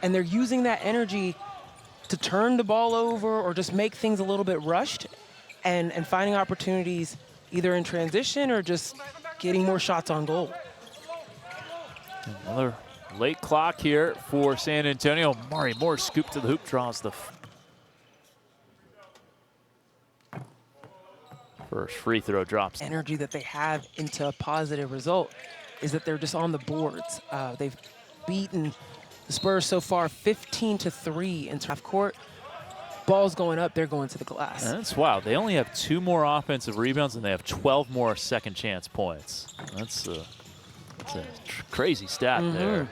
and they're using that energy to turn the ball over or just make things a little bit rushed and finding opportunities either in transition or just getting more shots on goal. Another late clock here for San Antonio. Mari Moore scoop to the hoop, draws the first free throw, drops. Energy that they have into a positive result is that they're just on the boards. They've beaten the Spurs so far 15-3 in half court. Ball's going up, they're going to the glass. That's wild. They only have 2 more offensive rebounds and they have 12 more second chance points. That's a crazy stat there.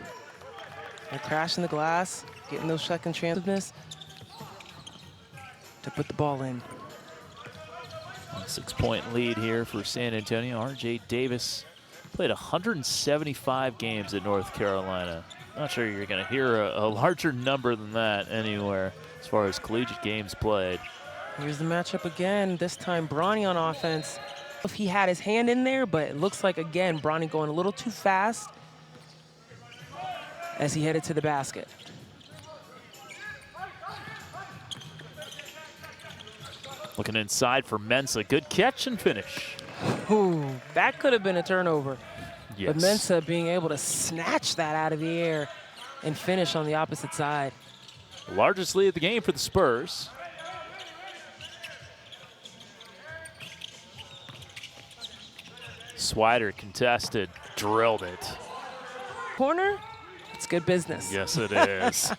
They're crashing the glass, getting those second chances to put the ball in. 6-point lead here for San Antonio. R.J. Davis played 175 games at North Carolina. Not sure you're going to hear a larger number than that anywhere as far as collegiate games played. Here's the matchup again. This time Bronny on offense. If he had his hand in there, but it looks like, again, Bronny going a little too fast as he headed to the basket. Looking inside for Mensah. Good catch and finish. Ooh, that could have been a turnover. Yes. But Mensah being able to snatch that out of the air and finish on the opposite side. Largest lead of the game for the Spurs. Swider contested, drilled it. Corner, it's good business. Yes, it is.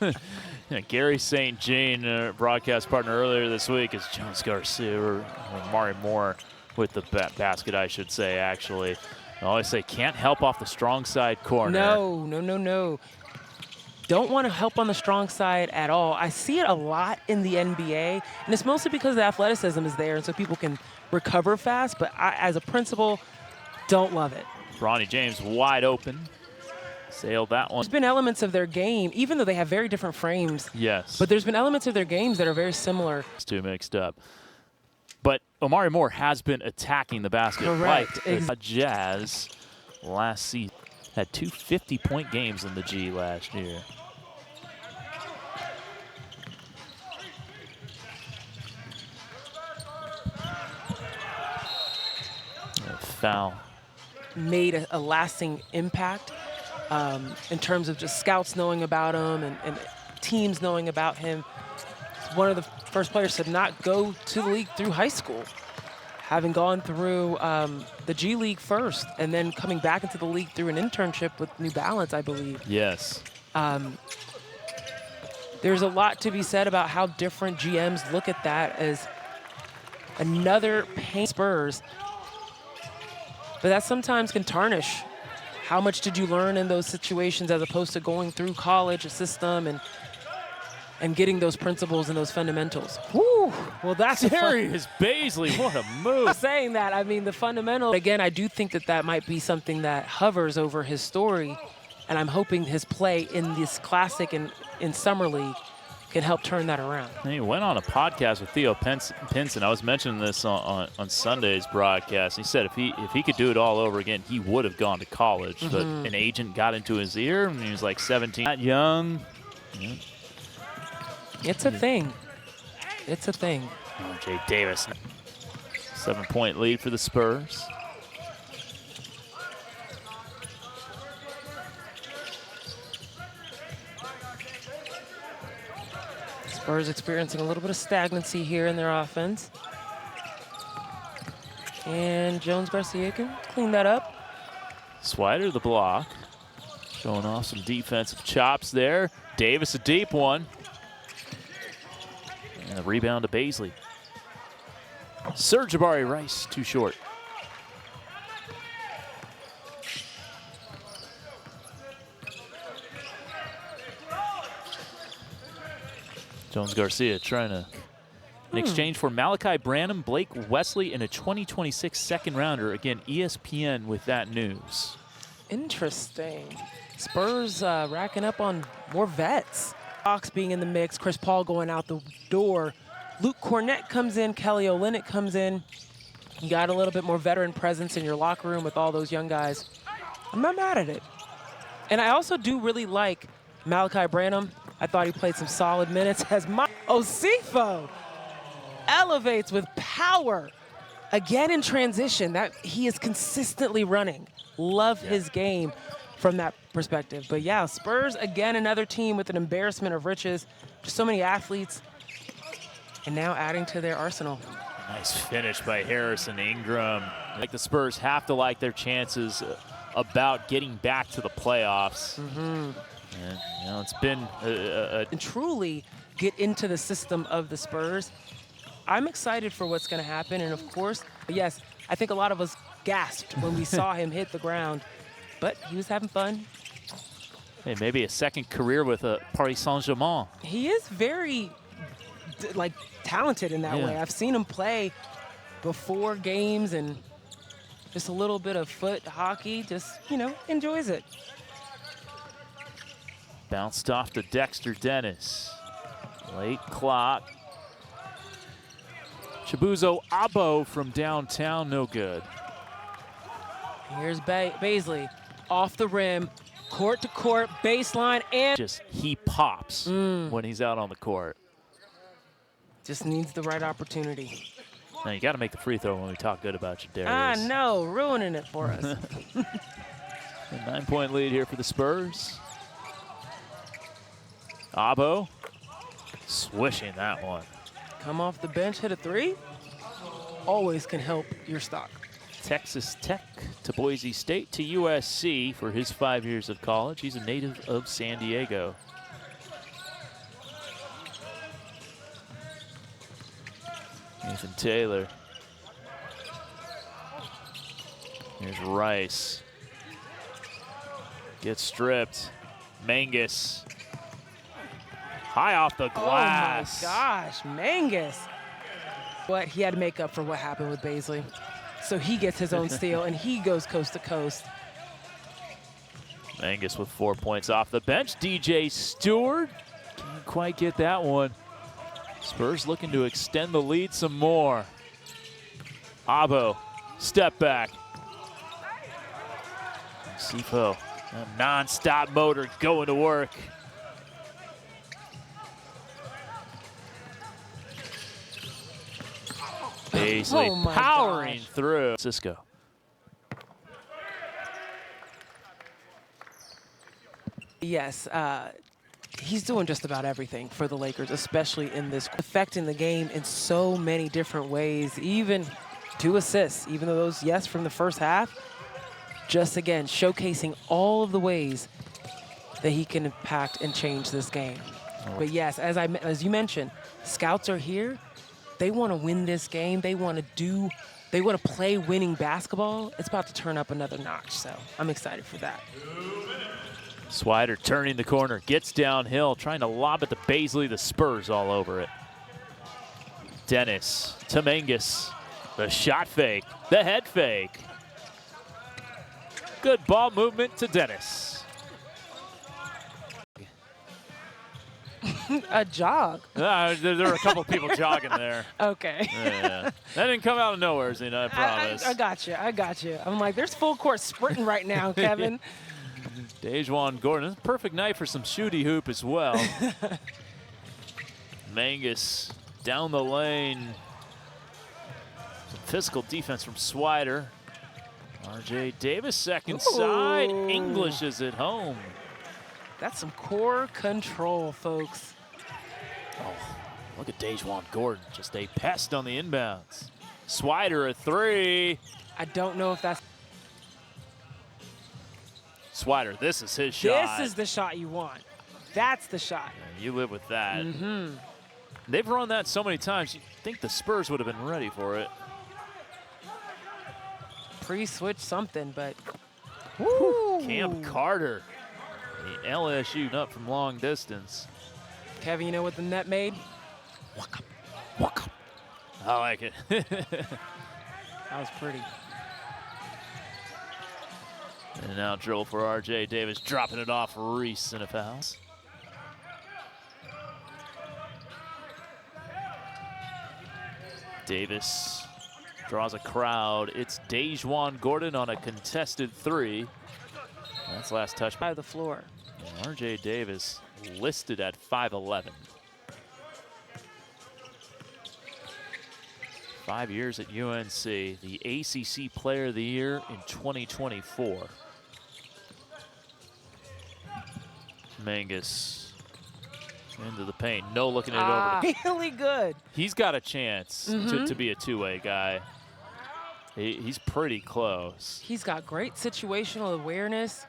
Yeah, Gary St. Jean, broadcast partner earlier this week, is Jones Garcia, or Mari Moore with the basket, I should say, actually. I always say, can't help off the strong side corner. No. Don't want to help on the strong side at all. I see it a lot in the NBA, and it's mostly because the athleticism is there, and so people can recover fast, but I, as a principal, don't love it. Bronny James wide open. Sailed that one. There's been elements of their game, even though they have very different frames. Yes. But there's been elements of their games that are very similar. It's too mixed up. But Omari Moore has been attacking the basket. Correct. Like the Jazz last season. Had 2 50-point games in the G last year. Foul. Made a lasting impact in terms of just scouts knowing about him and teams knowing about him. He's one of the first players to not go to the league through high school, having gone through the G League first and then coming back into the league through an internship with New Balance, I believe. Yes. There's a lot to be said about how different GMs look at that as another pain Spurs. But that sometimes can tarnish how much did you learn in those situations as opposed to going through college, a system, and getting those principles and those fundamentals. Whew. Well, that's Darius Baisley, what a move. Saying that, I mean, the fundamentals. Again, I do think that might be something that hovers over his story, and I'm hoping his play in this Classic and in Summer League can help turn that around. And he went on a podcast with Theo Pinson. I was mentioning this on Sunday's broadcast. He said if he could do it all over again, he would have gone to college. But an agent got into his ear when he was like 17. Not young. Yeah. It's a thing. It's a thing. R.J. Davis. 7-point lead for the Spurs. Spurs experiencing a little bit of stagnancy here in their offense. And Jones Garcia can clean that up. Swider the block. Showing off some defensive chops there. Davis a deep one. And the rebound to Baisley. Serge Jabari Rice too short. Jones Garcia trying to, in exchange for Malachi Branham, Blake Wesley, and a 2026 second rounder. Again, ESPN with that news. Interesting. Spurs racking up on more vets. Fox being in the mix, Chris Paul going out the door. Luke Cornett comes in, Kelly Olynyk comes in. You got a little bit more veteran presence in your locker room with all those young guys. I'm not mad at it. And I also do really like Malachi Branham. I thought he played some solid minutes as Osifo elevates with power. Again in transition, that he is consistently running. Love his game from that perspective. But yeah, Spurs, again, another team with an embarrassment of riches. Just so many athletes. And now adding to their arsenal. Nice finish by Harrison Ingram. Like the Spurs have to like their chances about getting back to the playoffs. And, you know, it's been and truly get into the system of the Spurs. I'm excited for what's going to happen. And of course, yes, I think a lot of us gasped when we saw him hit the ground, but he was having fun. Hey, maybe a second career with Paris Saint-Germain. He is very like talented in that way. I've seen him play before games and just a little bit of foot hockey, just, you know, enjoys it. Bounced off to Dexter Dennis. Late clock. Chibuzo Abo from downtown, no good. Here's Baisley off the rim, court to court, baseline, and just he pops when he's out on the court. Just needs the right opportunity. Now you got to make the free throw when we talk good about you, Darius. Ah, no, ruining it for us. A 9-point lead here for the Spurs. Abo swishing that one. Come off the bench, hit a three. Always can help your stock. Texas Tech to Boise State to USC for his 5 years of college. He's a native of San Diego. Nathan Taylor. Here's Rice. Gets stripped. Mangus. High off the glass. Oh my gosh, Mangus. But he had to make up for what happened with Baisley. So he gets his own steal and he goes coast to coast. Mangus with 4 points off the bench. DJ Stewart can't quite get that one. Spurs looking to extend the lead some more. Abo, step back. Sifo, a non-stop motor going to work. Baisley powering through. Cisco. Yes, he's doing just about everything for the Lakers, especially in this, affecting the game in so many different ways, even 2 assists, even though those, yes, from the first half, just again, showcasing all of the ways that he can impact and change this game. But yes, as you mentioned, scouts are here. They want to win this game. They want to play winning basketball. It's about to turn up another notch, so I'm excited for that. Swider turning the corner, gets downhill, trying to lob it to Baisley. The Spurs all over it. Dennis to Mangus. The shot fake, the head fake. Good ball movement to Dennis. A jog. There were a couple people jogging there. Okay. Yeah. That didn't come out of nowhere, Zena, I promise. I got you. I'm like, there's full court sprinting right now, Kevin. Dejuan Gordon, perfect night for some shooty hoop as well. Mangus down the lane. Some physical defense from Swider. RJ Davis second side. English is at home. That's some core control, folks. Oh, look at Dejuan Gordon, just a pest on the inbounds. Swider a three. I don't know if that's... Swider, this is his shot. This is the shot you want. That's the shot. Yeah, you live with that. They've run that so many times, you'd think the Spurs would have been ready for it. Pre-switch something, but... Woo. Cam Carter. The LSU up from long distance. Kevin, you know what the net made? Walk up. I like it. That was pretty. And now dribble for RJ Davis, dropping it off Reese in a foul. Davis draws a crowd. It's Dejuan Gordon on a contested three. That's last touch By the floor. RJ Davis listed at 5'11". 5 years at UNC, the ACC Player of the Year in 2024. Mangus into the paint. No looking it over. Really good. He's got a chance to be a two-way guy. He's pretty close. He's got great situational awareness,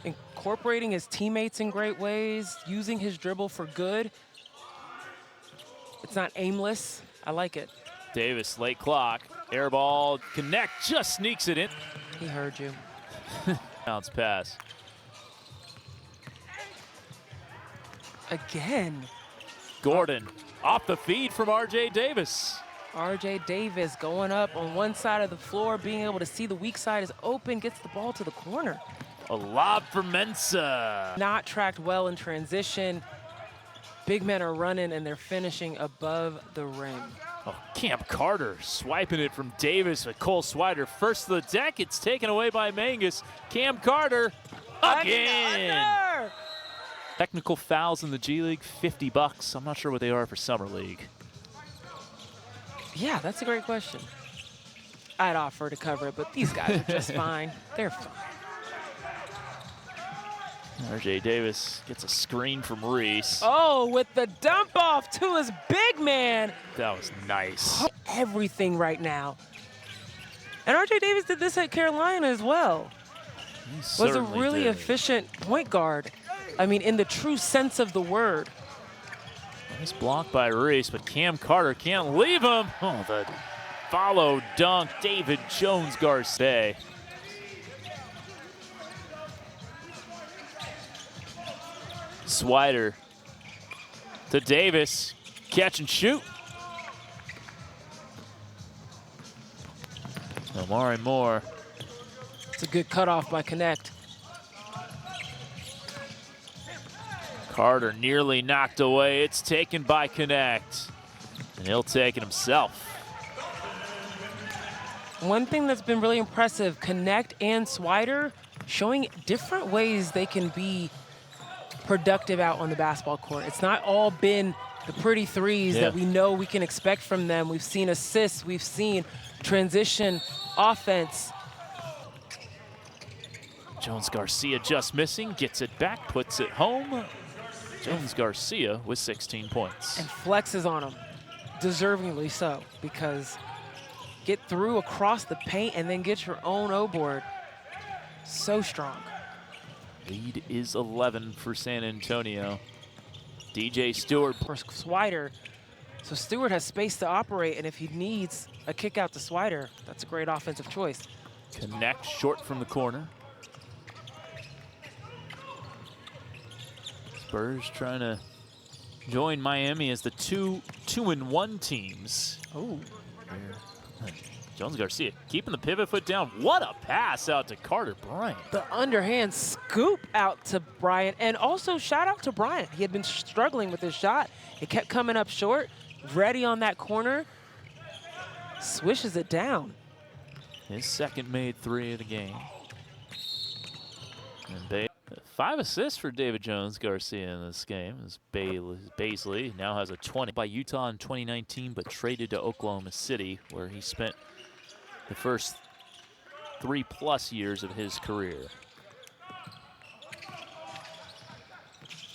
incorporating his teammates in great ways, using his dribble for good. It's not aimless. I like it. Davis, late clock, air ball, connect, just sneaks it in. He heard you. Bounce pass. Again. Gordon, off the feed from R.J. Davis. R.J. Davis going up on one side of the floor, being able to see the weak side is open, gets the ball to the corner. A lob for Mensah. Not tracked well in transition. Big men are running and they're finishing above the rim. Oh, Cam Carter swiping it from Davis with Cole Swider. First to the deck, it's taken away by Mangus. Cam Carter again. Under. Technical fouls in the G League, $50. I'm not sure what they are for Summer League. Yeah, that's a great question. I'd offer to cover it, but these guys are just fine. They're fine. R.J. Davis gets a screen from Reese. Oh, with the dump off to his big man. That was nice. Everything right now. And R.J. Davis did this at Carolina as well. Was a really efficient point guard. I mean, in the true sense of the word. Nice block by Reese, but Cam Carter can't leave him. Oh, the follow dunk, David Jones-Garcia. Swider to Davis, catch and shoot. Omari Moore. It's a good cutoff by Connect. Carter nearly knocked away. It's taken by Connect, and he'll take it himself. One thing that's been really impressive, Connect and Swider showing different ways they can be productive out on the basketball court. It's not all been the pretty threes that we know we can expect from them. We've seen assists, we've seen transition offense. Jones-Garcia just missing, gets it back, puts it home. Jones-Garcia with 16 points. And flexes on him, deservingly so, because get through across the paint and then get your own O-board. So strong. Lead is 11 for San Antonio. DJ Stewart. For Swider. So Stewart has space to operate, and if he needs a kick out to Swider, that's a great offensive choice. Connect short from the corner. Spurs trying to join Miami as the 2-1 teams. Oh. Jones-Garcia keeping the pivot foot down. What a pass out to Carter Bryant. The underhand scoop out to Bryant, and also shout out to Bryant. He had been struggling with his shot. It kept coming up short. Ready on that corner. Swishes it down. His second made three of the game. And 5 assists for David Jones-Garcia in this game. As Baisley now has a 20 by Utah in 2019, but traded to Oklahoma City, where he spent the first 3+ years of his career.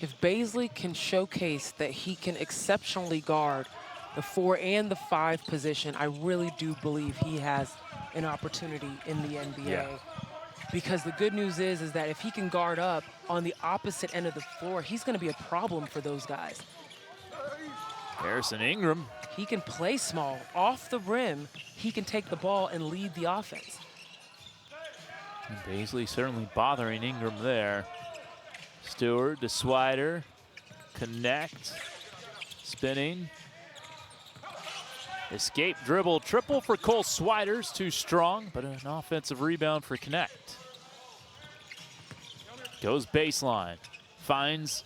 If Baisley can showcase that he can exceptionally guard the 4 and the 5 position, I really do believe he has an opportunity in the NBA. Yeah. Because the good news is that if he can guard up on the opposite end of the floor, he's going to be a problem for those guys. Harrison Ingram. He can play small. Off the rim, he can take the ball and lead the offense. And Baisley certainly bothering Ingram there. Stewart to Swider. Connect. Spinning. Escape, dribble, triple for Cole Swider's too strong, but an offensive rebound for Connect. Goes baseline, finds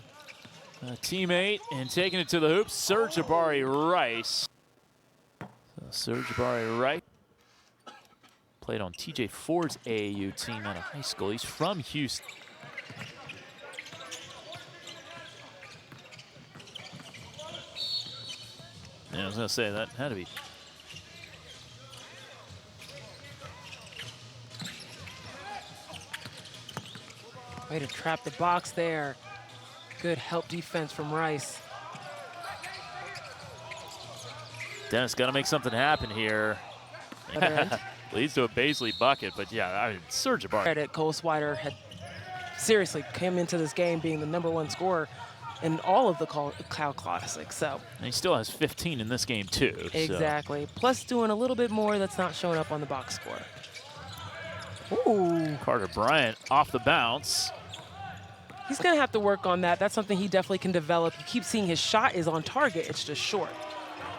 a teammate and taking it to the hoop, Serge Jabari Rice. So Serge Jabari Rice played on TJ Ford's AAU team out of high school. He's from Houston. was going to say, that had to be. Way to trap the box there. Good help defense from Rice. Dennis got to make something happen here. Leads to a Baisley bucket, but yeah, I mean, Serge Ibaka. Credit, Cole Swider had seriously came into this game being the #1 scorer in all of the Cal Classics. So And he still has 15 in this game too. exactly. So. Plus doing a little bit more that's not showing up on the box score. Ooh. Carter Bryant off the bounce. He's going to have to work on that. That's something he definitely can develop. You keep seeing his shot is on target. It's just short.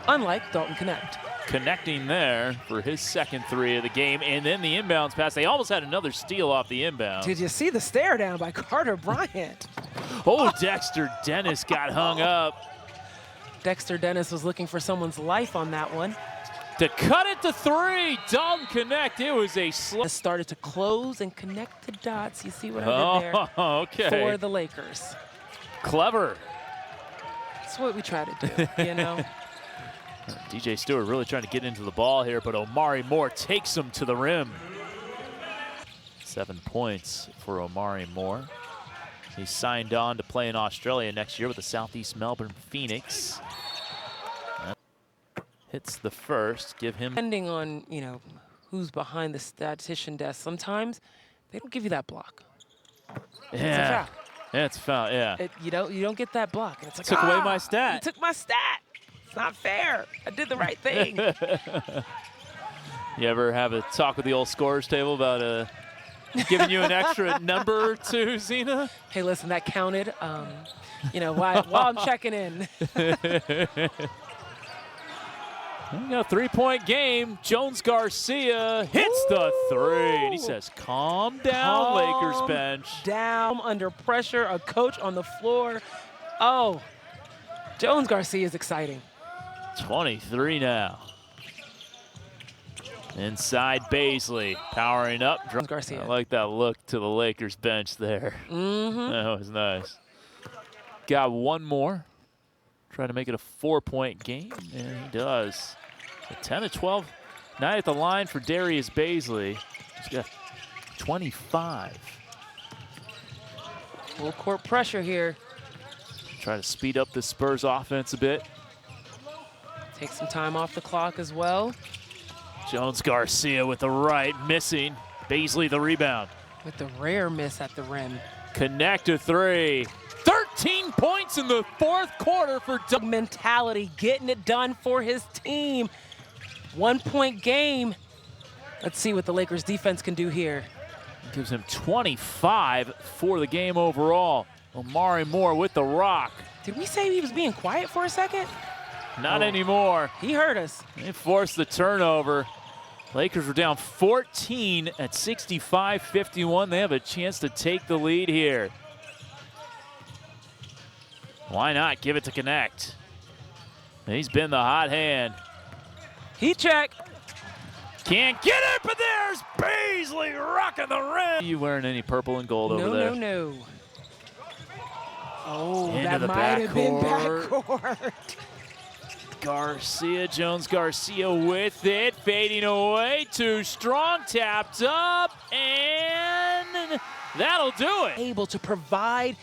Unlike Dalton Connect. Connecting there for his second 3 of the game. And then the inbounds pass. They almost had another steal off the inbound. Did you see the stare down by Carter Bryant? Oh, Dexter Dennis got hung up. Dexter Dennis was looking for someone's life on that one. To cut it to 3, Dalton Connect. It was a slow. Started to close and connect the dots. You see what I did there? Oh, okay. For the Lakers. Clever. That's what we try to do, you know? DJ Stewart really trying to get into the ball here, but Omari Moore takes him to the rim. 7 points for Omari Moore. He's signed on to play in Australia next year with the Southeast Melbourne Phoenix. Hits the first, give him. Depending on, you know, who's behind the statistician desk, sometimes they don't give you that block. Yeah. It's a foul. Yeah, it's a foul, yeah. You don't get that block. And it's like, Took away my stat. You took my stat. It's not fair. I did the right thing. You ever have a talk with the old scorers table about giving you an extra number or two, Zena? Hey, listen, that counted. You know, while I'm checking in. You got a 3-point game. Jones Garcia hits the 3. And he says, calm down, Lakers bench. Down under pressure, a coach on the floor. Oh, Jones Garcia is exciting. 23 now. Inside Baisley, powering up. Jones Garcia. I like that look to the Lakers bench there. Mm-hmm. That was nice. Got one more. Try to make it a 4-point game, and he does. So 10-12 night at the line for Darius Baisley. He's got 25. Full court pressure here. Try to speed up the Spurs offense a bit. Take some time off the clock as well. Jones Garcia with the right, missing. Baisley the rebound. With the rare miss at the rim. Connect to 3. 13 points in the 4th quarter for Doug. Mentality, getting it done for his team. 1-point game. Let's see what the Lakers defense can do here. Gives him 25 for the game overall. Omari Moore with the rock. Did we say he was being quiet for a second? Not anymore. He heard us. They forced the turnover. Lakers were down 14 at 65-51. They have a chance to take the lead here. Why not give it to Connect? He's been the hot hand. Heat check. Can't get it, but there's Baisley rocking the rim. Are you wearing any purple and gold over there? No. Oh, Into that the might have been backcourt. backcourt. Garcia, Jones Garcia with it, fading away, too strong, tapped up, and that'll do it. Able to provide